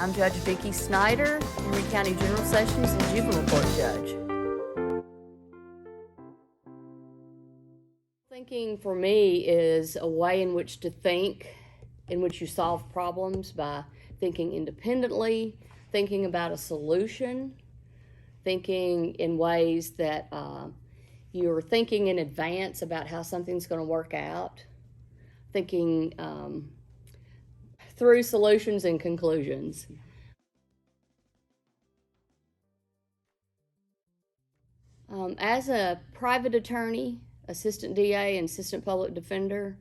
I'm Judge Vicki Snyder, Henry County General Sessions and Juvenile Court Judge. Thinking for me is a way in which to think, in which you solve problems by thinking independently, thinking about a solution, thinking in ways that you're thinking in advance about how something's going to work out, thinking through solutions and conclusions. As a private attorney, assistant DA, and assistant public defender,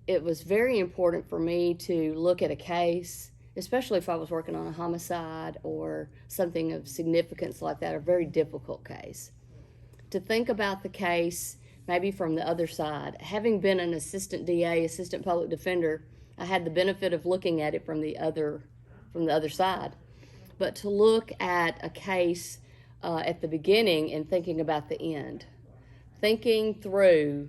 it was very important for me to look at a case, especially if I was working on a homicide or something of significance like that, a very difficult case. To think about the case maybe from the other side. Having been an assistant DA, assistant public defender, I had the benefit of looking at it from the other side. But to look at a case at the beginning and thinking about the end, thinking through,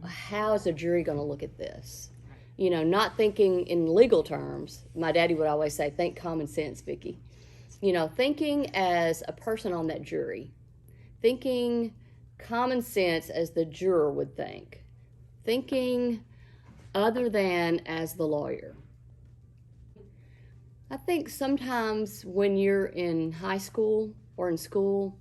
how is a jury going to look at this? Not thinking in legal terms. My daddy would always say, think common sense, Vicki. Thinking as a person on that jury, thinking common sense as the juror would think, thinking other than as the lawyer. I think sometimes when you're in high school or in school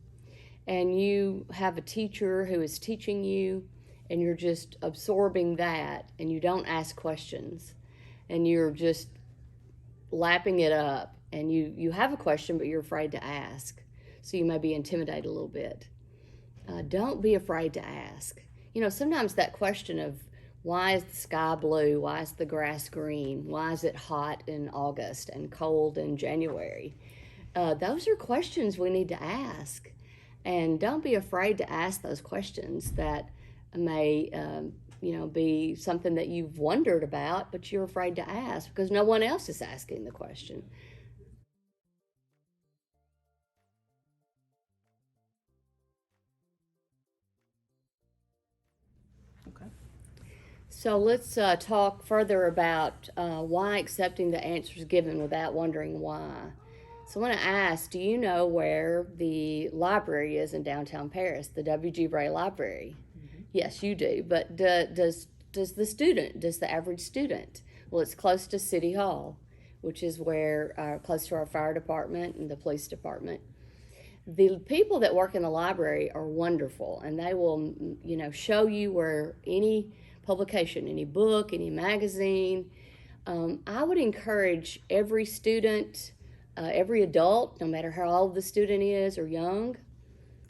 and you have a teacher who is teaching you and you're just absorbing that and you don't ask questions and you're just lapping it up and you have a question but you're afraid to ask, so you may be intimidated a little bit. Don't be afraid to ask. Sometimes that question of why is the sky blue? Why is the grass green? Why is it hot in August and cold in January? Those are questions we need to ask. And don't be afraid to ask those questions that may, be something that you've wondered about, but you're afraid to ask because no one else is asking the question. Okay. So let's talk further about why accepting the answers given without wondering why. So I want to ask, do you know where the library is in downtown Paris, the W.G. Ray Library? Mm-hmm. Yes, you do. But does the average student? Well, it's close to City Hall, which is where close to our fire department and the police department. The people that work in the library are wonderful, and they will, show you where any publication, any book, any magazine. I would encourage every student, every adult, no matter how old the student is or young,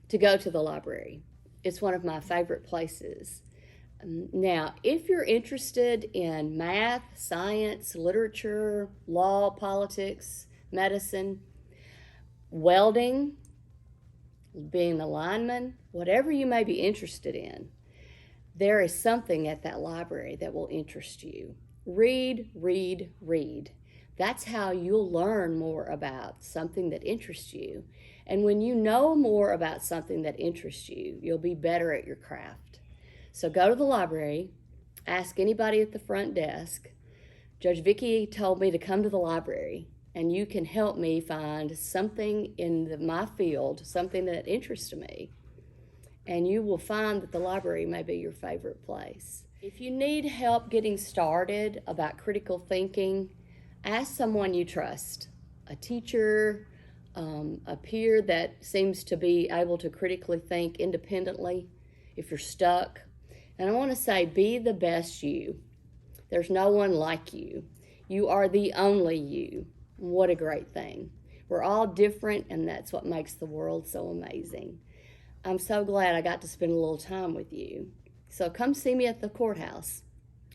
to go to the library. It's one of my favorite places. Now, if you're interested in math, science, literature, law, politics, medicine, welding, being a lineman, whatever you may be interested in, there is something at that library that will interest you. Read, read, read. That's how you'll learn more about something that interests you. And when you know more about something that interests you, you'll be better at your craft. So go to the library, ask anybody at the front desk. Judge Vicki told me to come to the library, and you can help me find something in my field, something that interests me. And you will find that the library may be your favorite place. If you need help getting started about critical thinking, ask someone you trust, a teacher, a peer that seems to be able to critically think independently if you're stuck. And I want to say, be the best you. There's no one like you. You are the only you. What a great thing. We're all different, and that's what makes the world so amazing. I'm so glad I got to spend a little time with you. So come see me at the courthouse.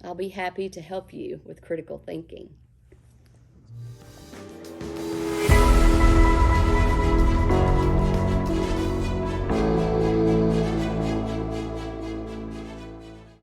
I'll be happy to help you with critical thinking.